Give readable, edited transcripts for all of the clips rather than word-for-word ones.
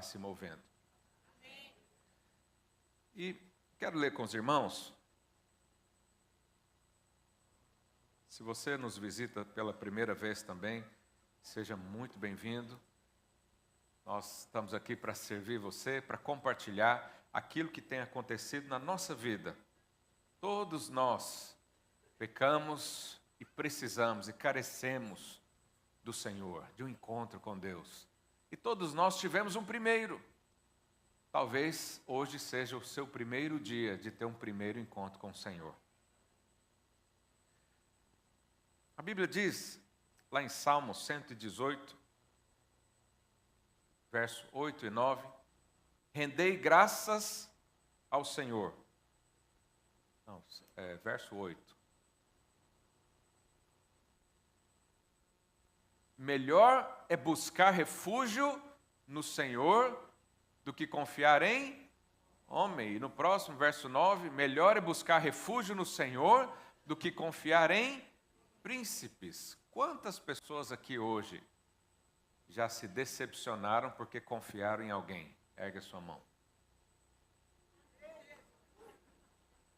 se movendo. E quero ler com os irmãos. Se você nos visita pela primeira vez também, seja muito bem-vindo. Nós estamos aqui para servir você, para compartilhar aquilo que tem acontecido na nossa vida. Todos nós pecamos e precisamos e carecemos do Senhor, de um encontro com Deus. E todos nós tivemos um primeiro. Talvez hoje seja o seu primeiro dia de ter um primeiro encontro com o Senhor. A Bíblia diz, lá em Salmos 118, verso 8 e 9, rendei graças ao Senhor. Não, verso 8. Melhor é buscar refúgio no Senhor do que confiar em homem. E no próximo, verso 9, melhor é buscar refúgio no Senhor do que confiar em príncipes. Quantas pessoas aqui hoje já se decepcionaram porque confiaram em alguém? Ergue a sua mão.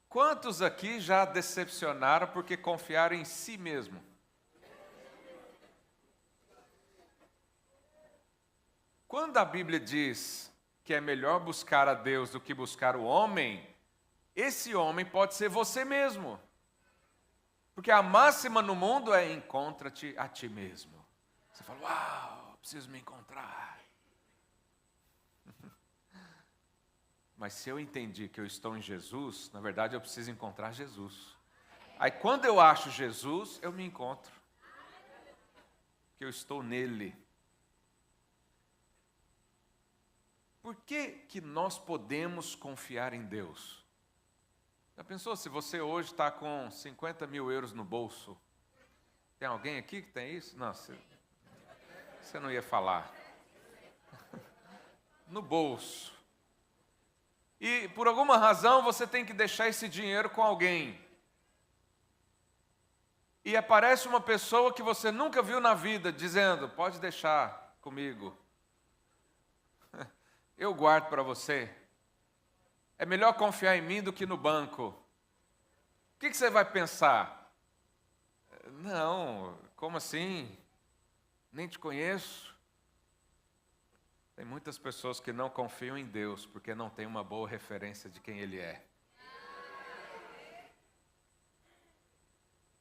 Quantos aqui já decepcionaram porque confiaram em si mesmo? Quando a Bíblia diz que é melhor buscar a Deus do que buscar o homem, esse homem pode ser você mesmo. Porque a máxima no mundo é encontra-te a ti mesmo. Você fala, uau, preciso me encontrar. Mas se eu entendi que eu estou em Jesus, na verdade eu preciso encontrar Jesus. Aí quando eu acho Jesus, eu me encontro. Porque eu estou nele. Por que nós podemos confiar em Deus? Já pensou se você hoje está com 50 mil euros no bolso? Tem alguém aqui que tem isso? Não, você não ia falar. No bolso. E por alguma razão você tem que deixar esse dinheiro com alguém. E aparece uma pessoa que você nunca viu na vida, dizendo, pode deixar comigo. Eu guardo para você. É melhor confiar em mim do que no banco. O que você vai pensar? Não, como assim? Nem te conheço. Tem muitas pessoas que não confiam em Deus porque não têm uma boa referência de quem Ele é.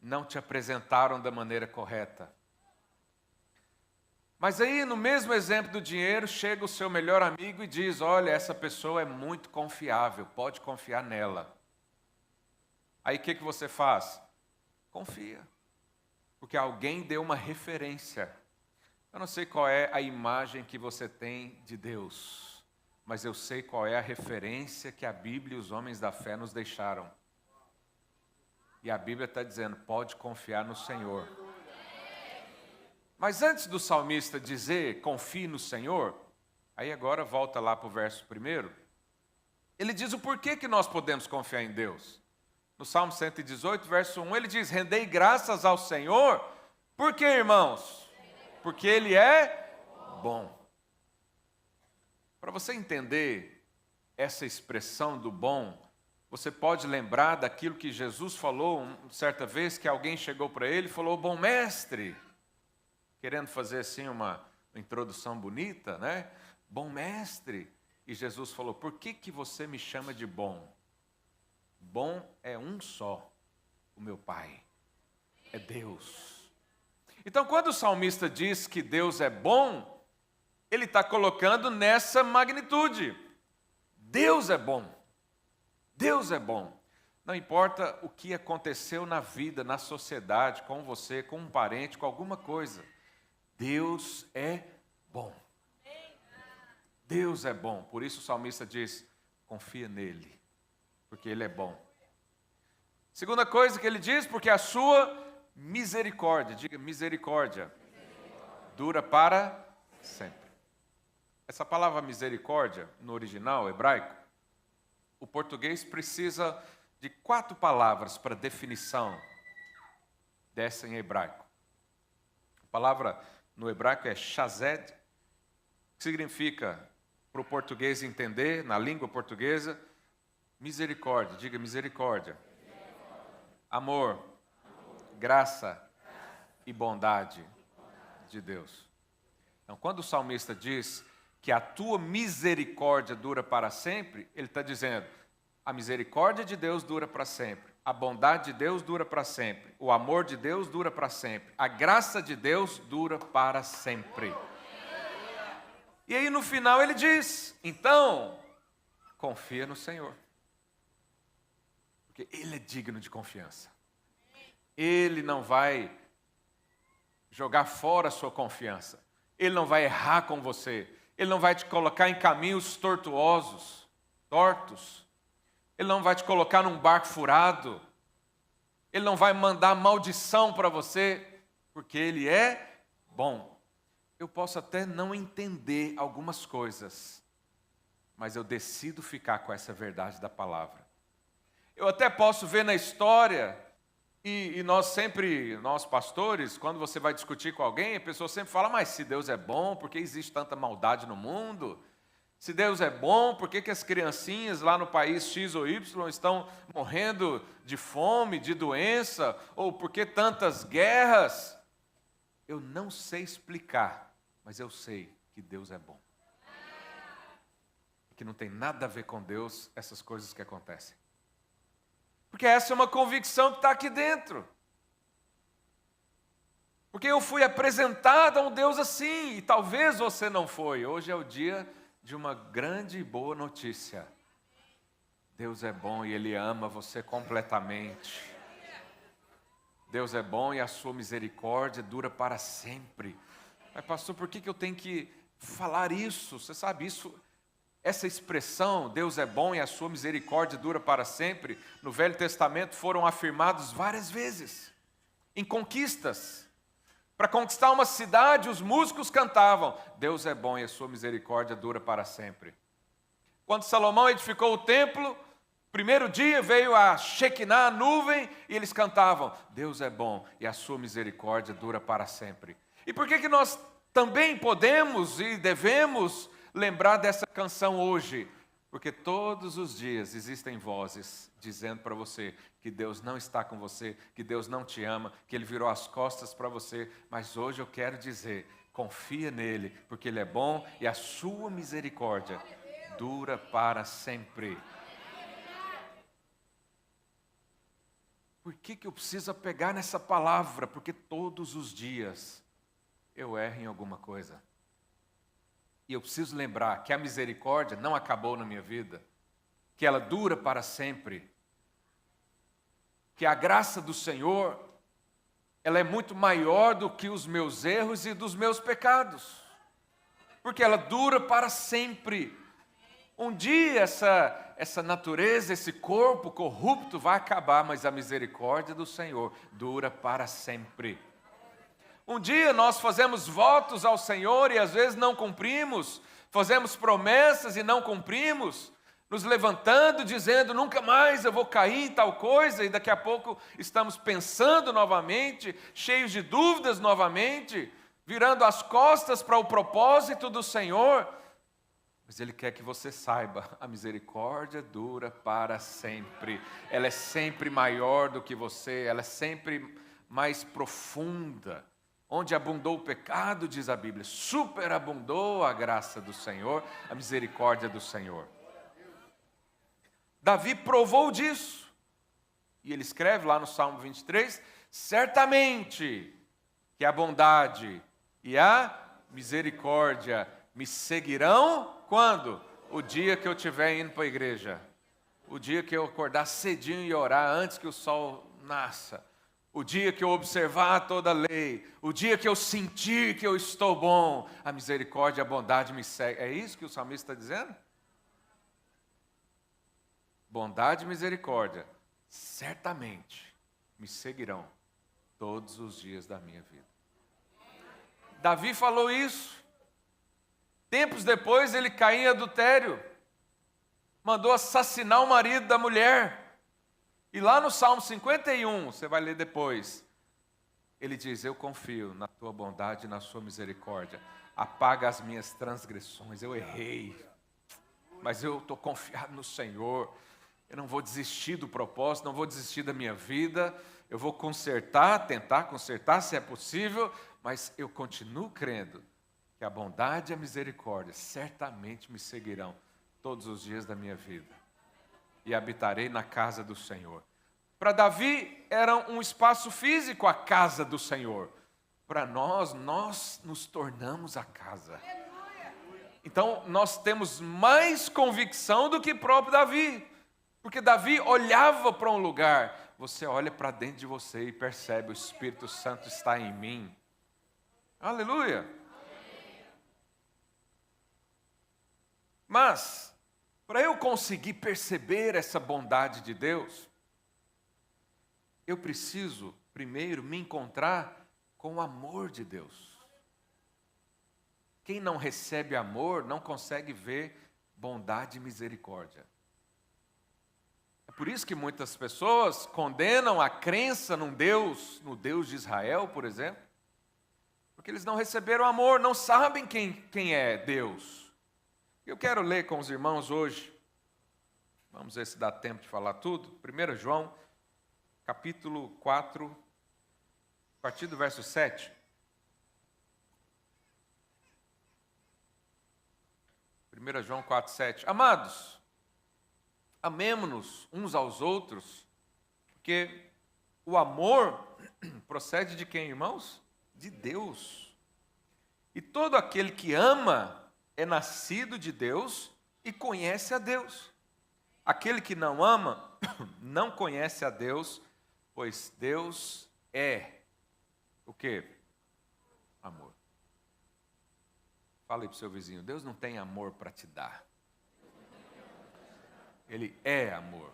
Não te apresentaram da maneira correta. Mas aí, no mesmo exemplo do dinheiro, chega o seu melhor amigo e diz, olha, essa pessoa é muito confiável, pode confiar nela. Aí o que você faz? Confia. Porque alguém deu uma referência. Eu não sei qual é a imagem que você tem de Deus, mas eu sei qual é a referência que a Bíblia e os homens da fé nos deixaram. E a Bíblia está dizendo, pode confiar no Senhor. Mas antes do salmista dizer, confie no Senhor, aí agora volta lá para o verso 1, ele diz o porquê que nós podemos confiar em Deus. No Salmo 118, verso 1, ele diz, rendei graças ao Senhor, por quê, irmãos? Porque Ele é bom. Para você entender essa expressão do bom, você pode lembrar daquilo que Jesus falou certa vez, que alguém chegou para ele e falou, bom mestre, querendo fazer assim uma introdução bonita, né? Bom mestre. E Jesus falou, por que você me chama de bom? Bom é um só, o meu Pai, é Deus. Então, quando o salmista diz que Deus é bom, ele está colocando nessa magnitude. Deus é bom. Deus é bom. Não importa o que aconteceu na vida, na sociedade, com você, com um parente, com alguma coisa. Deus é bom. Deus é bom. Por isso o salmista diz, confia nele, porque ele é bom. Segunda coisa que ele diz, porque a sua misericórdia, diga misericórdia, dura para sempre. Essa palavra misericórdia, no original hebraico, o português precisa de 4 palavras para definição dessa em hebraico. A palavra no hebraico é shazed, que significa para o português entender, na língua portuguesa. Misericórdia, diga misericórdia. Amor, graça e bondade de Deus. Então, quando o salmista diz que a tua misericórdia dura para sempre, ele está dizendo, a misericórdia de Deus dura para sempre, a bondade de Deus dura para sempre, o amor de Deus dura para sempre, a graça de Deus dura para sempre. E aí no final ele diz, então, confia no Senhor. Porque Ele é digno de confiança. Ele não vai jogar fora a sua confiança. Ele não vai errar com você. Ele não vai te colocar em caminhos tortuosos, tortos. Ele não vai te colocar num barco furado. Ele não vai mandar maldição para você, porque Ele é bom. Eu posso até não entender algumas coisas, mas eu decido ficar com essa verdade da palavra. Eu até posso ver na história, e nós pastores, quando você vai discutir com alguém, a pessoa sempre fala, mas se Deus é bom, por que existe tanta maldade no mundo? Se Deus é bom, por que as criancinhas lá no país X ou Y estão morrendo de fome, de doença? Ou por que tantas guerras? Eu não sei explicar, mas eu sei que Deus é bom. Que não tem nada a ver com Deus essas coisas que acontecem. Porque essa é uma convicção que está aqui dentro. Porque eu fui apresentado a um Deus assim, e talvez você não foi. Hoje é o dia de uma grande e boa notícia. Deus é bom e Ele ama você completamente. Deus é bom e a sua misericórdia dura para sempre. Mas pastor, por que eu tenho que falar isso? Você sabe isso? Essa expressão, Deus é bom e a sua misericórdia dura para sempre, no Velho Testamento foram afirmados várias vezes, em conquistas. Para conquistar uma cidade, os músicos cantavam, Deus é bom e a sua misericórdia dura para sempre. Quando Salomão edificou o templo, primeiro dia veio a Shekinah, a nuvem, e eles cantavam, Deus é bom e a sua misericórdia dura para sempre. E por que nós também podemos e devemos lembrar dessa canção hoje? Porque todos os dias existem vozes dizendo para você que Deus não está com você, que Deus não te ama, que Ele virou as costas para você. Mas hoje eu quero dizer, confia nele, porque Ele é bom e a sua misericórdia dura para sempre. Por que eu preciso pegar nessa palavra? Porque todos os dias eu erro em alguma coisa. E eu preciso lembrar que a misericórdia não acabou na minha vida, que ela dura para sempre, que a graça do Senhor, ela é muito maior do que os meus erros e dos meus pecados, porque ela dura para sempre. Um dia essa natureza, esse corpo corrupto vai acabar, mas a misericórdia do Senhor dura para sempre. Um dia nós fazemos votos ao Senhor e às vezes não cumprimos, fazemos promessas e não cumprimos, nos levantando dizendo nunca mais eu vou cair em tal coisa, e daqui a pouco estamos pensando novamente, cheios de dúvidas novamente, virando as costas para o propósito do Senhor. Mas Ele quer que você saiba, a misericórdia dura para sempre, ela é sempre maior do que você, ela é sempre mais profunda. Onde abundou o pecado, diz a Bíblia, superabundou a graça do Senhor, a misericórdia do Senhor. Davi provou disso. E ele escreve lá no Salmo 23, certamente que a bondade e a misericórdia me seguirão, quando? O dia que eu estiver indo para a igreja. O dia que eu acordar cedinho e orar antes que o sol nasça. O dia que eu observar toda a lei, o dia que eu sentir que eu estou bom, a misericórdia e a bondade me seguem. É isso que o salmista está dizendo? Bondade e misericórdia, certamente me seguirão todos os dias da minha vida. Davi falou isso. Tempos depois ele caiu em adultério, mandou assassinar o marido da mulher. E lá no Salmo 51, você vai ler depois, ele diz, eu confio na tua bondade e na sua misericórdia, apaga as minhas transgressões, eu errei, mas eu estou confiado no Senhor. Eu não vou desistir do propósito, não vou desistir da minha vida. Eu vou consertar, tentar consertar se é possível, mas eu continuo crendo que a bondade e a misericórdia certamente me seguirão todos os dias da minha vida. E habitarei na casa do Senhor. Para Davi era um espaço físico a casa do Senhor. Para nós nos tornamos a casa. Então nós temos mais convicção do que próprio Davi. Porque Davi olhava para um lugar, você olha para dentro de você e percebe, o Espírito Santo está em mim. Aleluia! Mas, para eu conseguir perceber essa bondade de Deus, eu preciso, primeiro, me encontrar com o amor de Deus. Quem não recebe amor não consegue ver bondade e misericórdia. É por isso que muitas pessoas condenam a crença num Deus, no Deus de Israel, por exemplo, porque eles não receberam amor, não sabem quem é Deus. Eu quero ler com os irmãos hoje, vamos ver se dá tempo de falar tudo, 1 João, capítulo 4, a partir do verso 7. 1 João 4, 7. Amados, amemo-nos uns aos outros, porque o amor procede de quem, irmãos? De Deus. E todo aquele que ama é nascido de Deus e conhece a Deus. Aquele que não ama não conhece a Deus, pois Deus é o quê? Amor. Fala aí para o seu vizinho, Deus não tem amor para te dar. Ele é amor.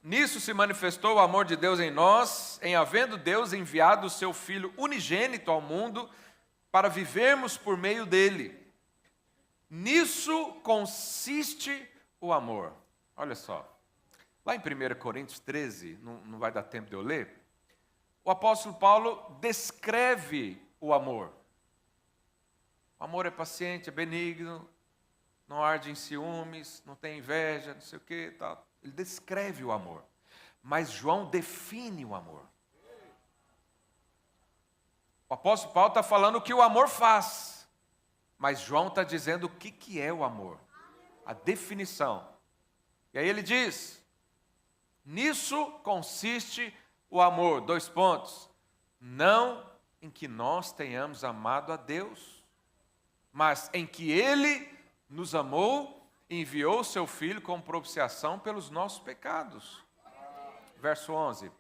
Nisso se manifestou o amor de Deus em nós, em havendo Deus enviado o seu Filho unigênito ao mundo, para vivermos por meio dele. Nisso consiste o amor. Olha só, lá em 1 Coríntios 13, não vai dar tempo de eu ler, o apóstolo Paulo descreve o amor. O amor é paciente, é benigno, não arde em ciúmes, não tem inveja, não sei o que, tal. Ele descreve o amor. Mas João define o amor. O apóstolo Paulo está falando o que o amor faz. Mas João está dizendo o que é o amor. A definição. E aí ele diz, nisso consiste o amor. 2 pontos. Não em que nós tenhamos amado a Deus, mas em que Ele nos amou e enviou o seu Filho como propiciação pelos nossos pecados. Verso 11.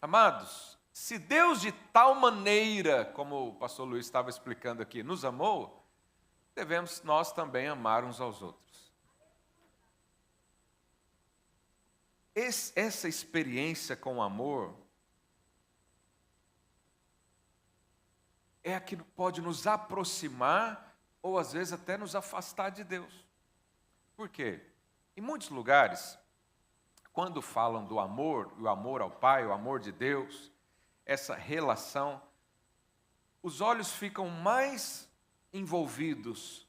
Amados, se Deus de tal maneira, como o pastor Luiz estava explicando aqui, nos amou, devemos nós também amar uns aos outros. Essa experiência com o amor é a que pode nos aproximar ou às vezes até nos afastar de Deus. Por quê? Em muitos lugares, quando falam do amor, o amor ao Pai, o amor de Deus, essa relação, os olhos ficam mais envolvidos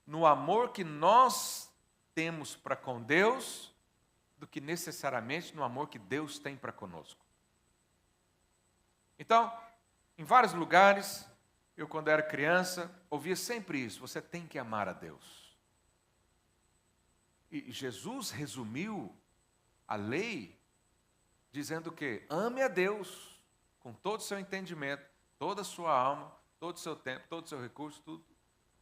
no amor que nós temos para com Deus do que necessariamente no amor que Deus tem para conosco. Então, em vários lugares, eu quando era criança, ouvia sempre isso, você tem que amar a Deus. E Jesus resumiu a lei dizendo o quê? Ame a Deus com todo o seu entendimento, toda a sua alma, todo o seu tempo, todo o seu recurso, tudo.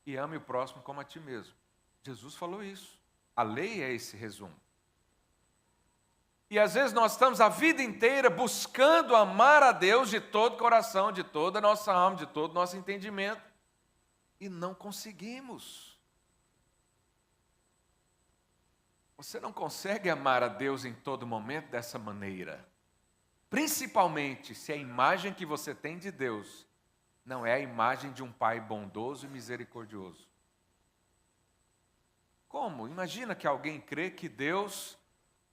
E ame o próximo como a ti mesmo. Jesus falou isso. A lei é esse resumo. E às vezes nós estamos a vida inteira buscando amar a Deus de todo o coração, de toda a nossa alma, de todo o nosso entendimento. E não conseguimos. Você não consegue amar a Deus em todo momento dessa maneira. Principalmente se a imagem que você tem de Deus não é a imagem de um Pai bondoso e misericordioso. Como? Imagina que alguém crê que Deus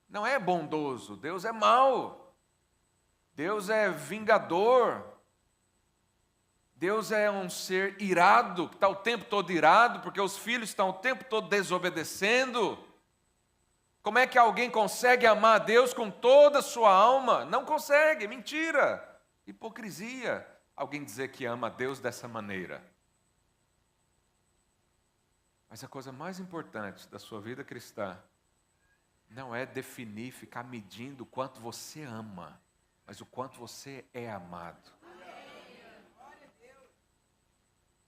não é bondoso, Deus é mau. Deus é vingador. Deus é um ser irado, que está o tempo todo irado, porque os filhos estão o tempo todo desobedecendo. Como é que alguém consegue amar a Deus com toda a sua alma? Não consegue, mentira, hipocrisia. Alguém dizer que ama a Deus dessa maneira. Mas a coisa mais importante da sua vida cristã não é definir, ficar medindo o quanto você ama, mas o quanto você é amado.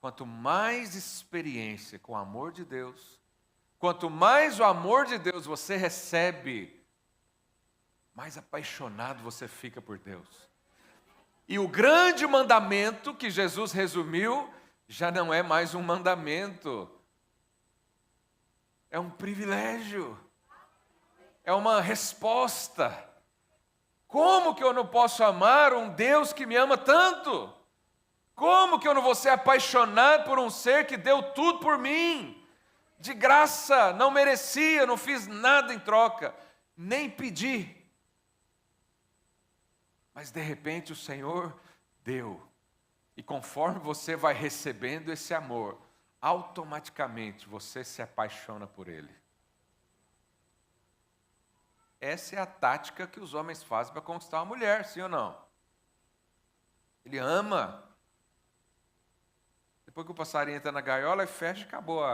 Quanto mais experiência com o amor de Deus, quanto mais o amor de Deus você recebe, mais apaixonado você fica por Deus. E o grande mandamento que Jesus resumiu, já não é mais um mandamento, é um privilégio, é uma resposta. Como que eu não posso amar um Deus que me ama tanto? Como que eu não vou ser apaixonado por um ser que deu tudo por mim? De graça, não merecia, não fiz nada em troca, nem pedi. Mas de repente o Senhor deu. E conforme você vai recebendo esse amor, automaticamente você se apaixona por Ele. Essa é a tática que os homens fazem para conquistar uma mulher, sim ou não? Ele ama. Depois que o passarinho entra na gaiola, fecha e acabou.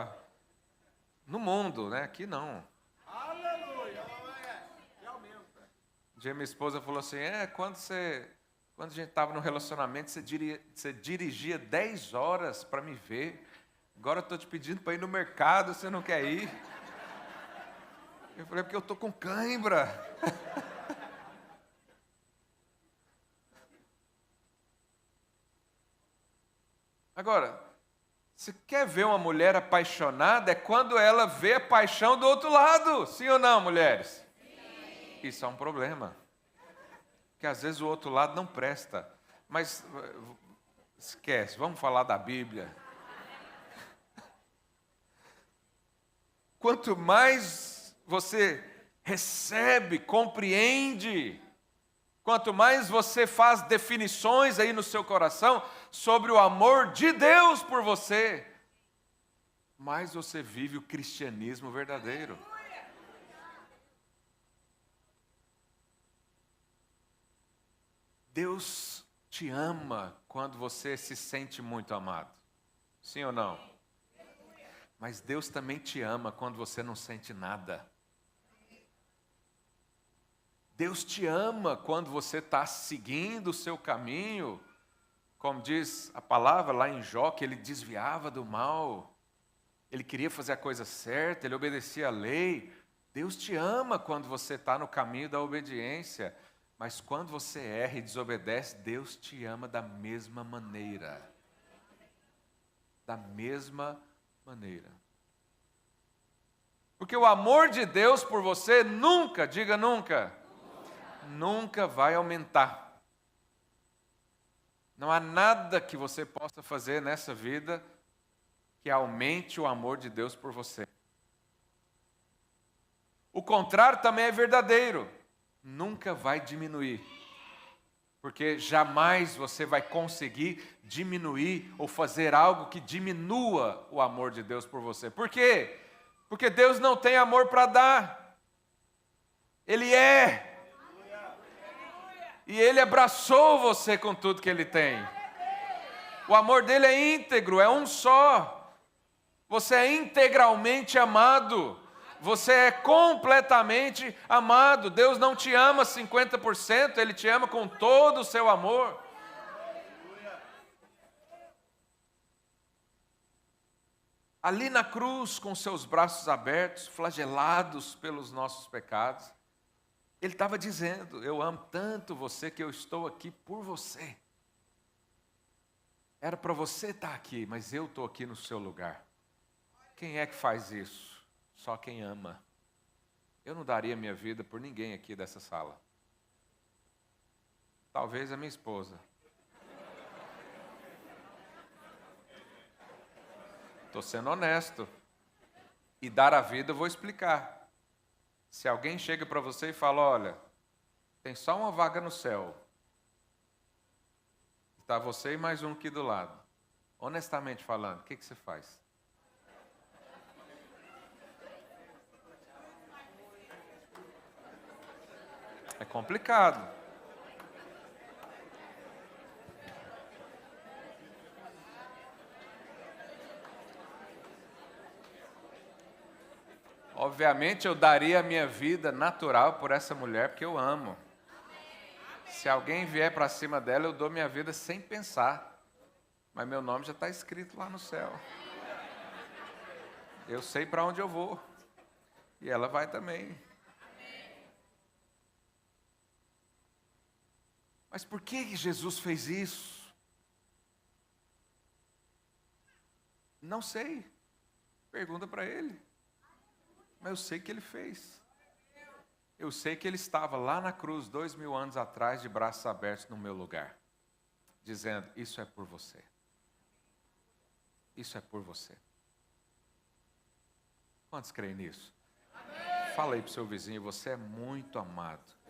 No mundo, né? Aqui não. Aleluia! Um dia minha esposa falou assim, quando a gente estava no relacionamento, você dirigia 10 horas para me ver. Agora eu estou te pedindo para ir no mercado, você não quer ir? Eu falei, porque eu estou com cãibra. Agora, você quer ver uma mulher apaixonada? É quando ela vê a paixão do outro lado. Sim ou não, mulheres? Sim. Isso é um problema. Porque às vezes o outro lado não presta. Mas esquece, vamos falar da Bíblia. Quanto mais você recebe, compreende, quanto mais você faz definições aí no seu coração sobre o amor de Deus por você, mais você vive o cristianismo verdadeiro. Deus te ama quando você se sente muito amado. Sim ou não? Mas Deus também te ama quando você não sente nada. Deus te ama quando você está seguindo o seu caminho, como diz a palavra lá em Jó, que ele desviava do mal, ele queria fazer a coisa certa, ele obedecia à lei. Deus te ama quando você está no caminho da obediência, mas quando você erra e desobedece, Deus te ama da mesma maneira. Da mesma maneira. Porque o amor de Deus por você nunca, diga nunca, nunca vai aumentar. Não há nada que você possa fazer nessa vida que aumente o amor de Deus por você. O contrário também é verdadeiro. Nunca vai diminuir. Porque jamais você vai conseguir diminuir ou fazer algo que diminua o amor de Deus por você. Por quê? Porque Deus não tem amor para dar. Ele é. E Ele abraçou você com tudo que Ele tem. O amor dele é íntegro, é um só. Você é integralmente amado. Você é completamente amado. Deus não te ama 50%, Ele te ama com todo o seu amor. Ali na cruz, com seus braços abertos, flagelados pelos nossos pecados, Ele estava dizendo, eu amo tanto você que eu estou aqui por você. Era para você estar aqui, mas eu estou aqui no seu lugar. Quem é que faz isso? Só quem ama. Eu não daria minha vida por ninguém aqui dessa sala. Talvez a minha esposa. Estou sendo honesto. E dar a vida eu vou explicar. Se alguém chega para você e fala, olha, tem só uma vaga no céu, Está você e mais um aqui do lado. Honestamente falando, o que você faz? É complicado. Obviamente eu daria a minha vida natural por essa mulher, porque eu amo. Se alguém vier para cima dela, eu dou minha vida sem pensar. Mas meu nome já está escrito lá no céu. Eu sei para onde eu vou. E ela vai também. Mas por que Jesus fez isso? Não sei. Pergunta para ele. Mas eu sei que ele fez. Eu sei que ele estava lá na cruz 2000 anos atrás, de braços abertos no meu lugar, dizendo: isso é por você. Isso é por você. Quantos creem nisso? Amém. Fala aí para o seu vizinho: você é muito amado.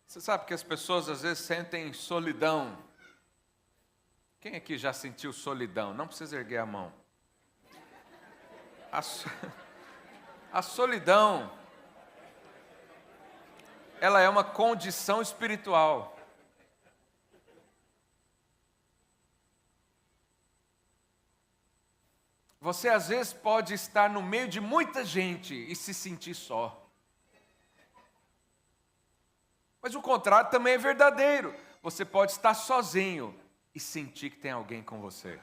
Você sabe que as pessoas às vezes sentem solidão. Quem aqui já sentiu solidão? Não precisa erguer a mão. A solidão, ela é uma condição espiritual. Você às vezes pode estar no meio de muita gente e se sentir só. Mas o contrário também é verdadeiro. Você pode estar sozinho e sentir que tem alguém com você.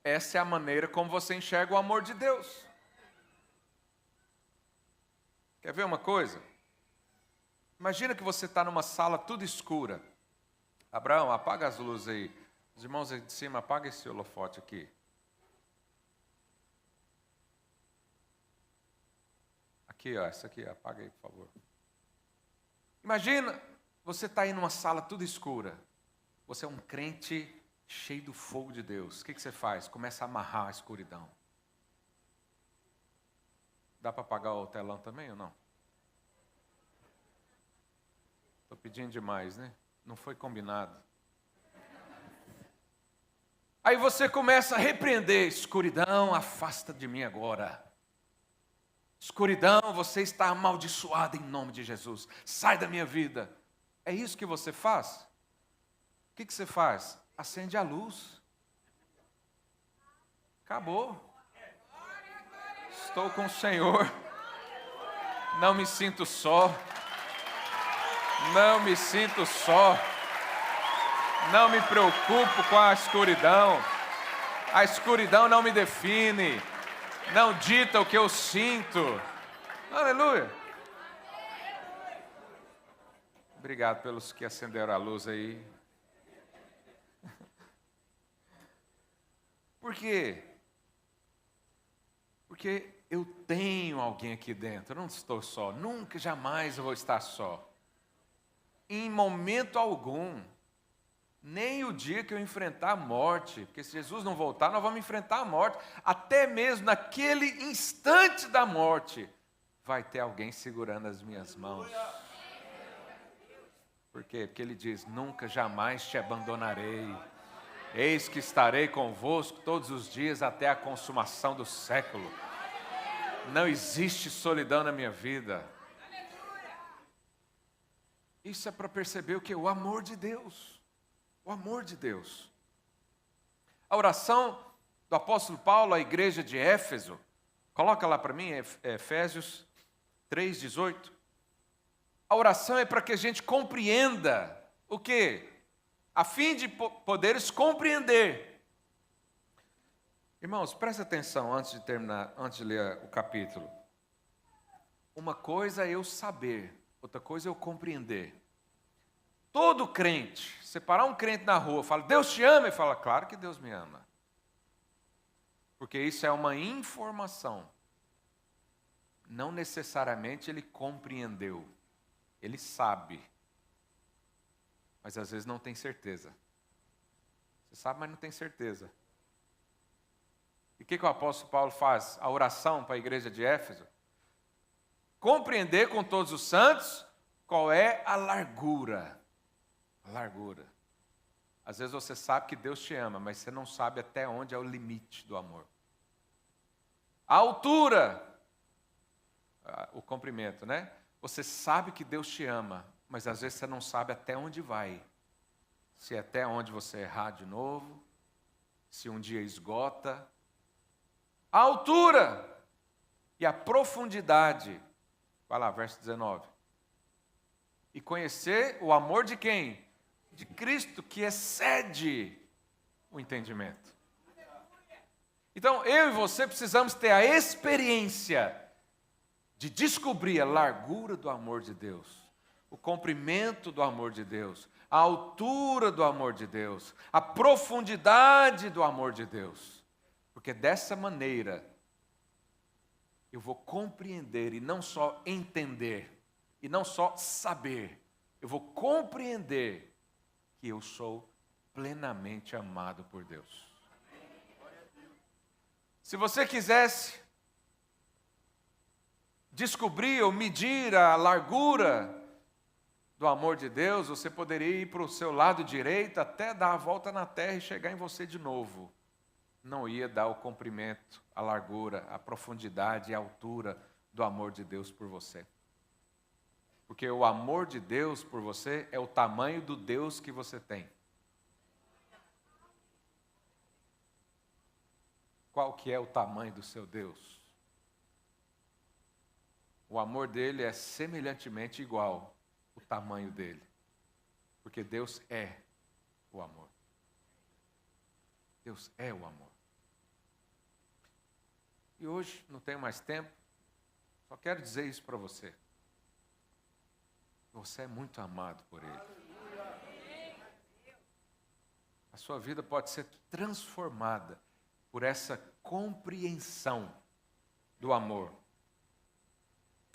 Essa é a maneira como você enxerga o amor de Deus. Quer ver uma coisa? Imagina que você está numa sala tudo escura. Abraão, apaga as luzes aí. Os irmãos aí de cima, apaga esse holofote aqui. Aqui, ó, essa aqui, apaga aí, por favor. Imagina, você está aí numa sala tudo escura. Você é um crente cheio do fogo de Deus. O que você faz? Começa a amarrar a escuridão. Dá para apagar o telão também ou não? Estou pedindo demais, né? Não foi combinado. Aí você começa a repreender: escuridão, afasta de mim agora. Escuridão, você está amaldiçoada em nome de Jesus. Sai da minha vida. É isso que você faz? O que você faz? Acende a luz. Acabou. Estou com o Senhor. Não me sinto só. Não me sinto só. Não me preocupo com a escuridão. A escuridão não me define. Não dita o que eu sinto. Aleluia. Obrigado pelos que acenderam a luz aí. Por quê? Porque eu tenho alguém aqui dentro. Eu não estou só. Nunca, jamais eu vou estar só. Em momento algum. Nem o dia que eu enfrentar a morte, porque se Jesus não voltar, nós vamos enfrentar a morte. Até mesmo naquele instante da morte, vai ter alguém segurando as minhas mãos. Por quê? Porque ele diz: nunca, jamais te abandonarei. Eis que estarei convosco todos os dias até a consumação do século. Não existe solidão na minha vida. Isso é para perceber o que? O amor de Deus. O amor de Deus. A oração do apóstolo Paulo à igreja de Éfeso, coloca lá para mim, Efésios 3:18. A oração é para que a gente compreenda o quê? A fim de poderes compreender. Irmãos, presta atenção antes de terminar, antes de ler o capítulo. Uma coisa é eu saber, outra coisa é eu compreender. Todo crente, separar um crente na rua, fala: Deus te ama, e fala: claro que Deus me ama. Porque isso é uma informação. Não necessariamente ele compreendeu, ele sabe. mas às vezes não tem certeza. Você sabe, mas não tem certeza. E o que o apóstolo Paulo faz? A oração para a igreja de Éfeso? Compreender com todos os santos qual é a largura. A largura. Às vezes você sabe que Deus te ama, mas você não sabe até onde é o limite do amor. A altura, o comprimento, né? Você sabe que Deus te ama, mas às vezes você não sabe até onde vai. Se é até onde você errar de novo, se um dia esgota. A altura e a profundidade. Vai lá, verso 19. E conhecer o amor de quem? De Cristo, que excede o entendimento. Então, eu e você precisamos ter a experiência de descobrir a largura do amor de Deus, o comprimento do amor de Deus, a altura do amor de Deus, a profundidade do amor de Deus. Porque dessa maneira, eu vou compreender e não só entender, e não só saber, eu vou compreender que eu sou plenamente amado por Deus. Se você quisesse descobrir ou medir a largura do amor de Deus, você poderia ir para o seu lado direito até dar a volta na terra e chegar em você de novo. Não ia dar o comprimento, a largura, a profundidade e a altura do amor de Deus por você. Porque o amor de Deus por você é o tamanho do Deus que você tem. Qual que é o tamanho do seu Deus? O amor dele é semelhantemente igual ao tamanho dele. Porque Deus é o amor. Deus é o amor. E hoje, não tenho mais tempo, só quero dizer isso para você. Você é muito amado por Ele. A sua vida pode ser transformada por essa compreensão do amor.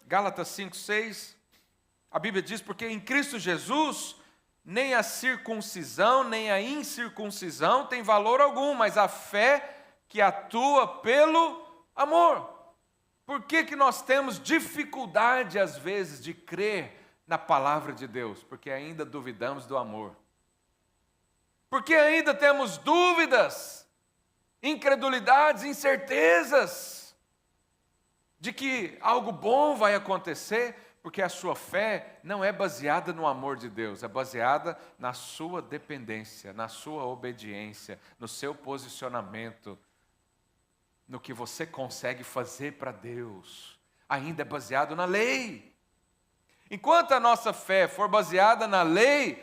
Gálatas 5:6, a Bíblia diz, porque em Cristo Jesus, nem a circuncisão, nem a incircuncisão tem valor algum, mas a fé que atua pelo amor. Por que nós temos dificuldade, às vezes, de crer na palavra de Deus? Porque ainda duvidamos do amor. Porque ainda temos dúvidas, incredulidades, incertezas de que algo bom vai acontecer, porque a sua fé não é baseada no amor de Deus, é baseada na sua dependência, na sua obediência, no seu posicionamento, no que você consegue fazer para Deus. Ainda é baseado na lei. Enquanto a nossa fé for baseada na lei,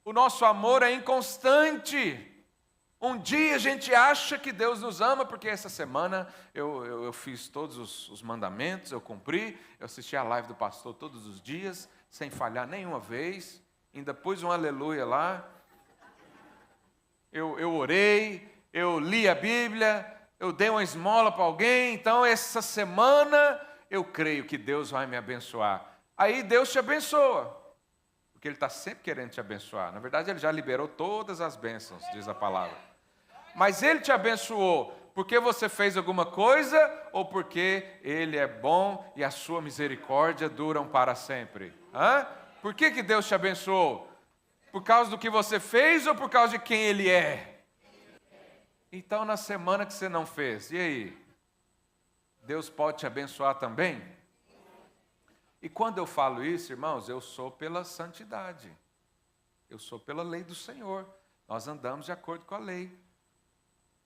o nosso amor é inconstante. Um dia a gente acha que Deus nos ama, porque essa semana eu fiz todos os mandamentos, eu cumpri, eu assisti a live do pastor todos os dias, sem falhar nenhuma vez, ainda pus um aleluia lá, eu orei, eu li a Bíblia, eu dei uma esmola para alguém, então essa semana eu creio que Deus vai me abençoar. Aí Deus te abençoa, porque Ele está sempre querendo te abençoar. Na verdade, Ele já liberou todas as bênçãos, diz a palavra. Mas Ele te abençoou porque você fez alguma coisa ou porque Ele é bom e a sua misericórdia duram para sempre? Por que Deus te abençoou? Por causa do que você fez ou por causa de quem Ele é? Então, na semana que você não fez, e aí? Deus pode te abençoar também? E quando eu falo isso, irmãos, eu sou pela santidade. Eu sou pela lei do Senhor. Nós andamos de acordo com a lei.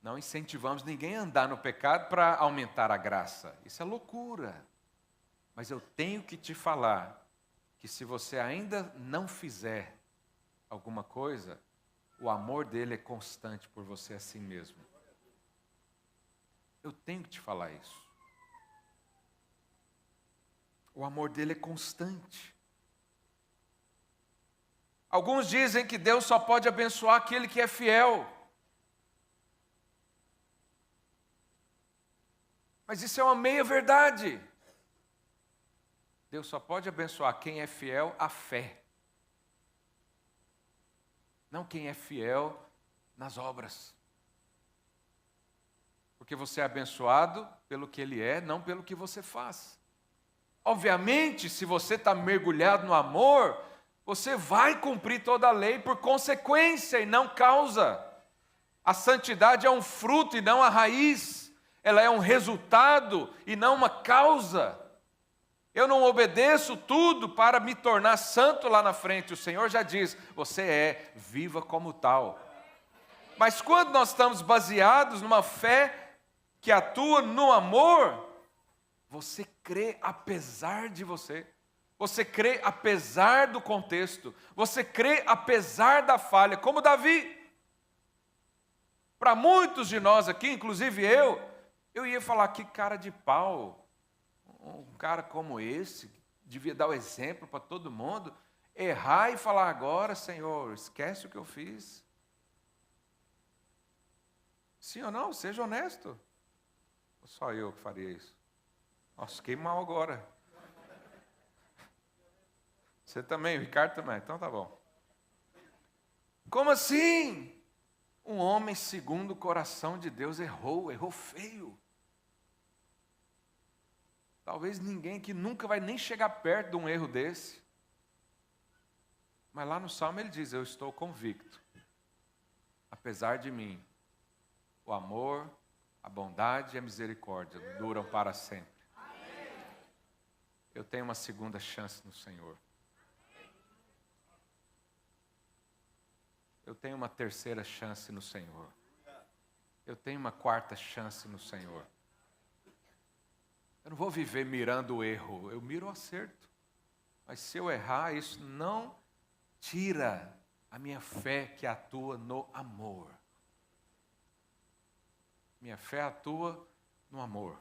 Não incentivamos ninguém a andar no pecado para aumentar a graça. Isso é loucura. Mas eu tenho que te falar que se você ainda não fizer alguma coisa, o amor dele é constante por você assim mesmo. Eu tenho que te falar isso. O amor dele é constante. Alguns dizem que Deus só pode abençoar aquele que é fiel. Mas isso é uma meia-verdade. Deus só pode abençoar quem é fiel à fé. não quem é fiel nas obras. Porque você é abençoado pelo que Ele é, não pelo que você faz. Obviamente, se você está mergulhado no amor, você vai cumprir toda a lei por consequência e não causa. A santidade é um fruto e não a raiz. Ela é um resultado e não uma causa. Eu não obedeço tudo para me tornar santo lá na frente. O Senhor já diz, você é, viva como tal. Mas quando nós estamos baseados numa fé que atua no amor, você crê apesar de você. Você crê apesar do contexto. Você crê apesar da falha, como Davi. Para muitos de nós aqui, inclusive eu ia falar, que cara de pau. Um cara como esse, devia dar o exemplo para todo mundo. Errar e falar agora, Senhor, esquece o que eu fiz. Sim ou não? Seja honesto. Ou só eu que faria isso? Nossa, fiquei mal agora. Você também, o Ricardo também, então tá bom. Como assim? Um homem segundo o coração de Deus errou feio. Talvez ninguém que nunca vai nem chegar perto de um erro desse. Mas lá no Salmo ele diz, eu estou convicto. Apesar de mim, o amor, a bondade e a misericórdia duram para sempre. Eu tenho uma segunda chance no Senhor. Eu tenho uma terceira chance no Senhor. Eu tenho uma quarta chance no Senhor. Eu não vou viver mirando o erro, eu miro o acerto. Mas se eu errar, isso não tira a minha fé que atua no amor. Minha fé atua no amor.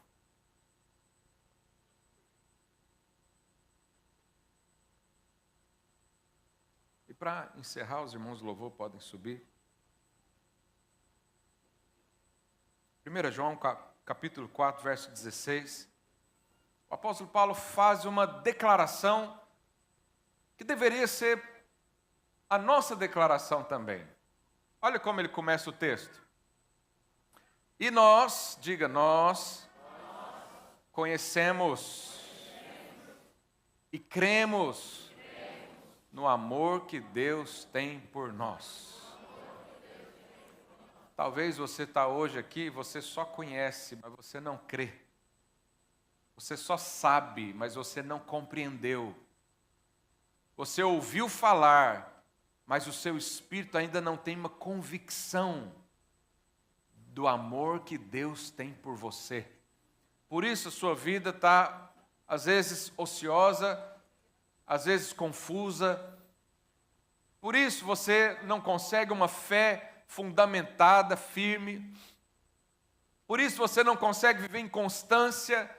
E para encerrar, os irmãos do louvor podem subir. 1 João capítulo 4, verso 16. O apóstolo Paulo faz uma declaração que deveria ser a nossa declaração também. Olha como ele começa o texto. E nós, diga nós, conhecemos e cremos no amor que Deus tem por nós. Talvez você está hoje aqui, você só conhece, mas você não crê. Você só sabe, mas você não compreendeu. Você ouviu falar, mas o seu espírito ainda não tem uma convicção do amor que Deus tem por você. Por isso a sua vida está, às vezes, ociosa, às vezes confusa. Por isso você não consegue uma fé fundamentada, firme. Por isso você não consegue viver em constância.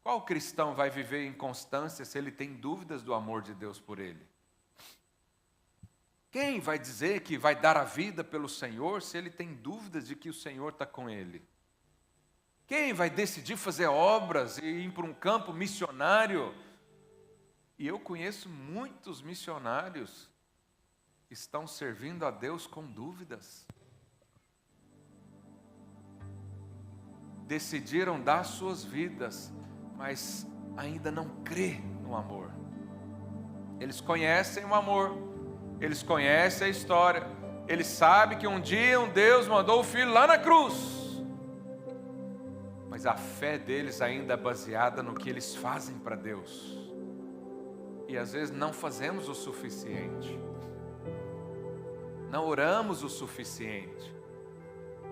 Qual cristão vai viver em constância se ele tem dúvidas do amor de Deus por ele? Quem vai dizer que vai dar a vida pelo Senhor se ele tem dúvidas de que o Senhor está com ele? Quem vai decidir fazer obras e ir para um campo missionário? E eu conheço muitos missionários que estão servindo a Deus com dúvidas. Decidiram dar suas vidas, mas ainda não crê no amor. Eles conhecem o amor, eles conhecem a história, eles sabem que um dia um Deus mandou o Filho lá na cruz, mas a fé deles ainda é baseada no que eles fazem para Deus, e às vezes não fazemos o suficiente, não oramos o suficiente.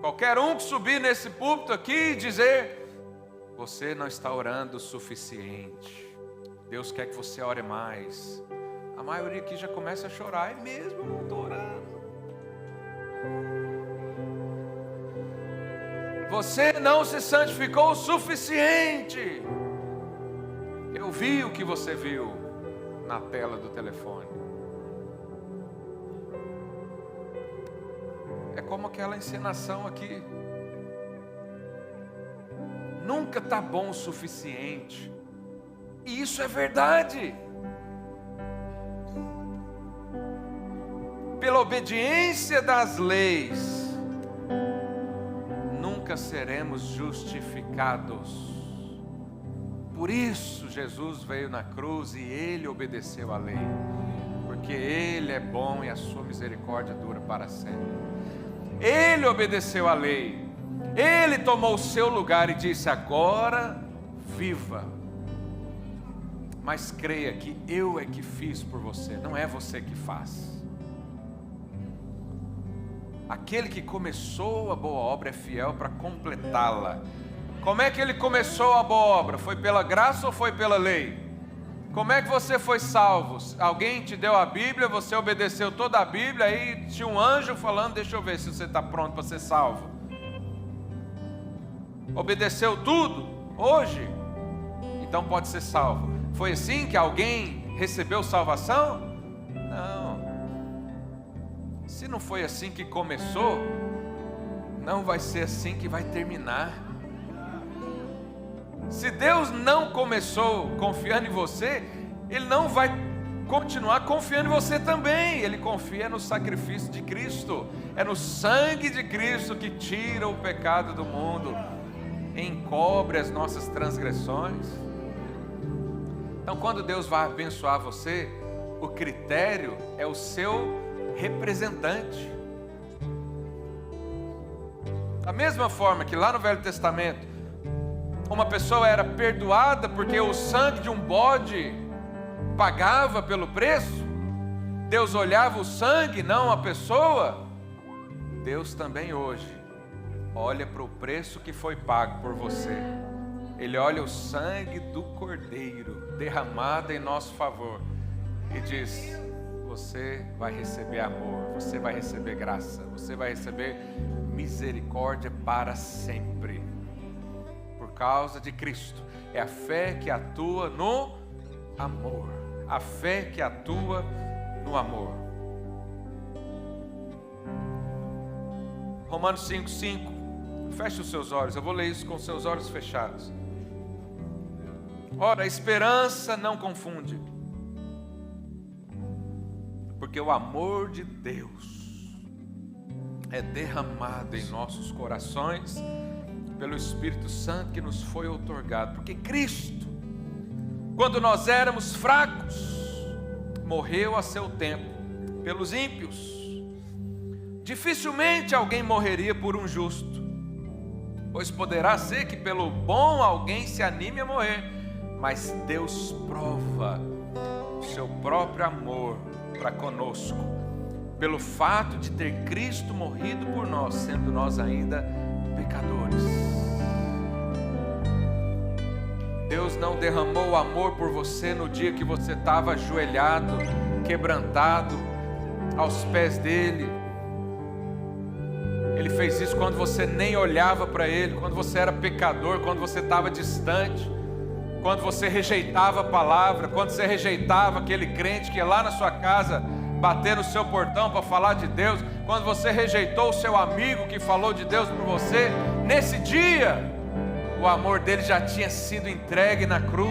Qualquer um que subir nesse púlpito aqui e dizer, você não está orando o suficiente, Deus quer que você ore mais. A maioria aqui já começa a chorar, é mesmo, eu não estou orando. Você não se santificou o suficiente. Eu vi o que você viu na tela do telefone. É como aquela encenação aqui. Nunca está bom o suficiente. E isso é verdade. Pela obediência das leis, nunca seremos justificados. Por isso Jesus veio na cruz e Ele obedeceu à lei, porque Ele é bom e a sua misericórdia dura para sempre. Ele obedeceu à lei, Ele tomou o seu lugar e disse: agora viva, mas creia que eu é que fiz por você, não é você que faz. Aquele que começou a boa obra é fiel para completá-la. Como é que ele começou a boa obra? Foi pela graça ou foi pela lei? Como é que você foi salvo? Alguém te deu a Bíblia, você obedeceu toda a Bíblia, aí tinha um anjo falando: deixa eu ver se você está pronto para ser salvo. Obedeceu tudo? Hoje? Então pode ser salvo. Foi assim que alguém recebeu salvação? Não. Se não foi assim que começou, não vai ser assim que vai terminar. Se Deus não começou confiando em você, Ele não vai continuar confiando em você também. Ele confia no sacrifício de Cristo, é no sangue de Cristo que tira o pecado do mundo, encobre as nossas transgressões. Então, quando Deus vai abençoar você, o critério é o seu representante. Da mesma forma que lá no Velho Testamento, uma pessoa era perdoada porque o sangue de um bode pagava pelo preço, Deus olhava o sangue, não a pessoa. Deus também hoje olha para o preço que foi pago por você. Ele olha o sangue do Cordeiro derramado em nosso favor e diz: você vai receber amor, você vai receber graça, você vai receber misericórdia para sempre. Por causa de Cristo. É a fé que atua no amor. A fé que atua no amor. Romanos 5:5. Feche os seus olhos. Eu vou ler isso com os seus olhos fechados. Ora, a esperança não confunde, porque o amor de Deus é derramado em nossos corações pelo Espírito Santo que nos foi outorgado. Porque Cristo, quando nós éramos fracos, morreu a seu tempo pelos ímpios. Dificilmente alguém morreria por um justo, pois poderá ser que pelo bom alguém se anime a morrer, mas Deus prova o seu próprio amor para conosco, pelo fato de ter Cristo morrido por nós, sendo nós ainda pecadores. Deus não derramou amor por você no dia que você estava ajoelhado, quebrantado, aos pés dele. Ele fez isso quando você nem olhava para ele, quando você era pecador, quando você estava distante, quando você rejeitava a palavra, quando você rejeitava aquele crente que ia lá na sua casa bater no seu portão para falar de Deus, quando você rejeitou o seu amigo que falou de Deus por você. Nesse dia, o amor dele já tinha sido entregue na cruz.